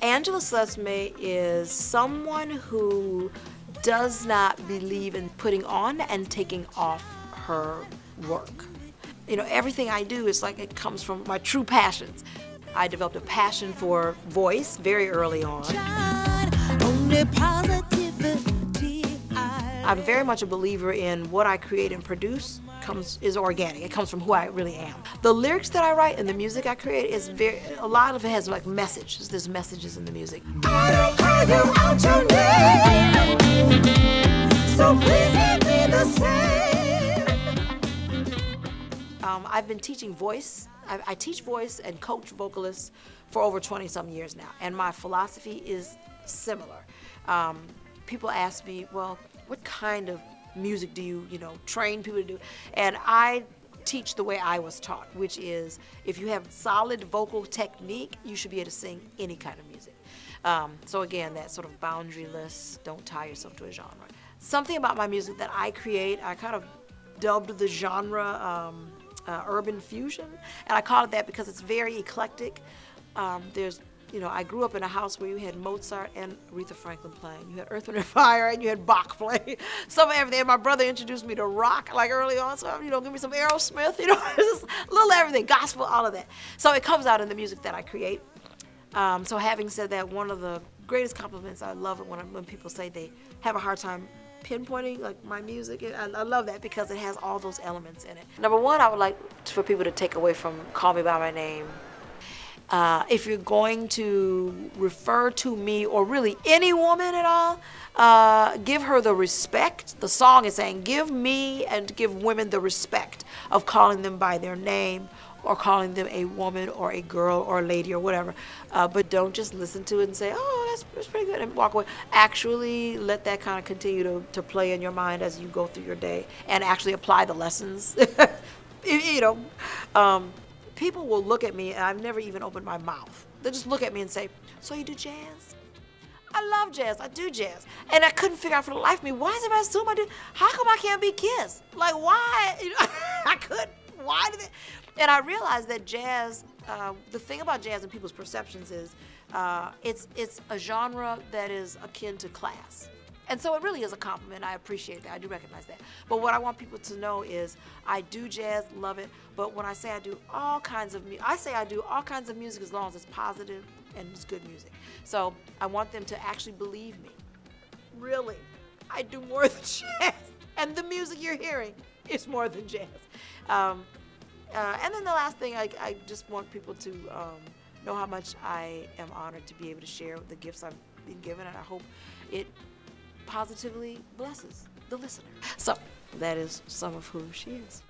Angela Celeste is someone who does not believe in putting on and taking off her work. You know, everything I do is like it comes from my true passions. I developed a passion for voice very early on. I'm very much a believer in what I create and produce is organic. It comes from who I really am. The lyrics that I write and the music I create is a lot of it has like messages. There's messages in the music. I don't call you out your name, so please give me the same. I've been teaching voice. I teach voice and coach vocalists for over 20-some years now, and my philosophy is similar. People ask me, well, what kind of music do you train people to do? And I teach the way I was taught, which is if you have solid vocal technique, you should be able to sing any kind of music. So again, that sort of boundaryless, don't tie yourself to a genre. Something about my music that I create, I kind of dubbed the genre urban fusion, and I call it that because it's very eclectic. I grew up in a house where you had Mozart and Aretha Franklin playing. You had Earth, Wind & Fire, and you had Bach playing. Some of everything. My brother introduced me to rock like early on, so give me some Aerosmith, just a little everything, gospel, all of that. So it comes out in the music that I create. So having said that, one of the greatest compliments, I love it when people say they have a hard time pinpointing like my music. I love that because it has all those elements in it. Number one, I would like for people to take away from Call Me By My Name. If you're going to refer to me or really any woman at all, give her the respect. The song is saying give me and give women the respect of calling them by their name or calling them a woman or a girl or a lady or whatever. But don't just listen to it and say, oh, that's pretty good, and walk away. Actually let that kind of continue to play in your mind as you go through your day and actually apply the lessons. People will look at me, and I've never even opened my mouth. They'll just look at me and say, so you do jazz? I love jazz. I do jazz. And I couldn't figure out for the life of me, why does everybody assume I do? How come I can't be Kiss? Like, why? I couldn't. Why did they? And I realized that jazz, the thing about jazz and people's perceptions is it's a genre that is akin to class. And so it really is a compliment. I appreciate that. I do recognize that. But what I want people to know is I do jazz, love it. But when I say I do all kinds of music, I say I do all kinds of music as long as it's positive and it's good music. So I want them to actually believe me. Really, I do more than jazz. And the music you're hearing is more than jazz. And then the last thing, I just want people to know how much I am honored to be able to share the gifts I've been given. And I hope it positively blesses the listener. So that is some of who she is.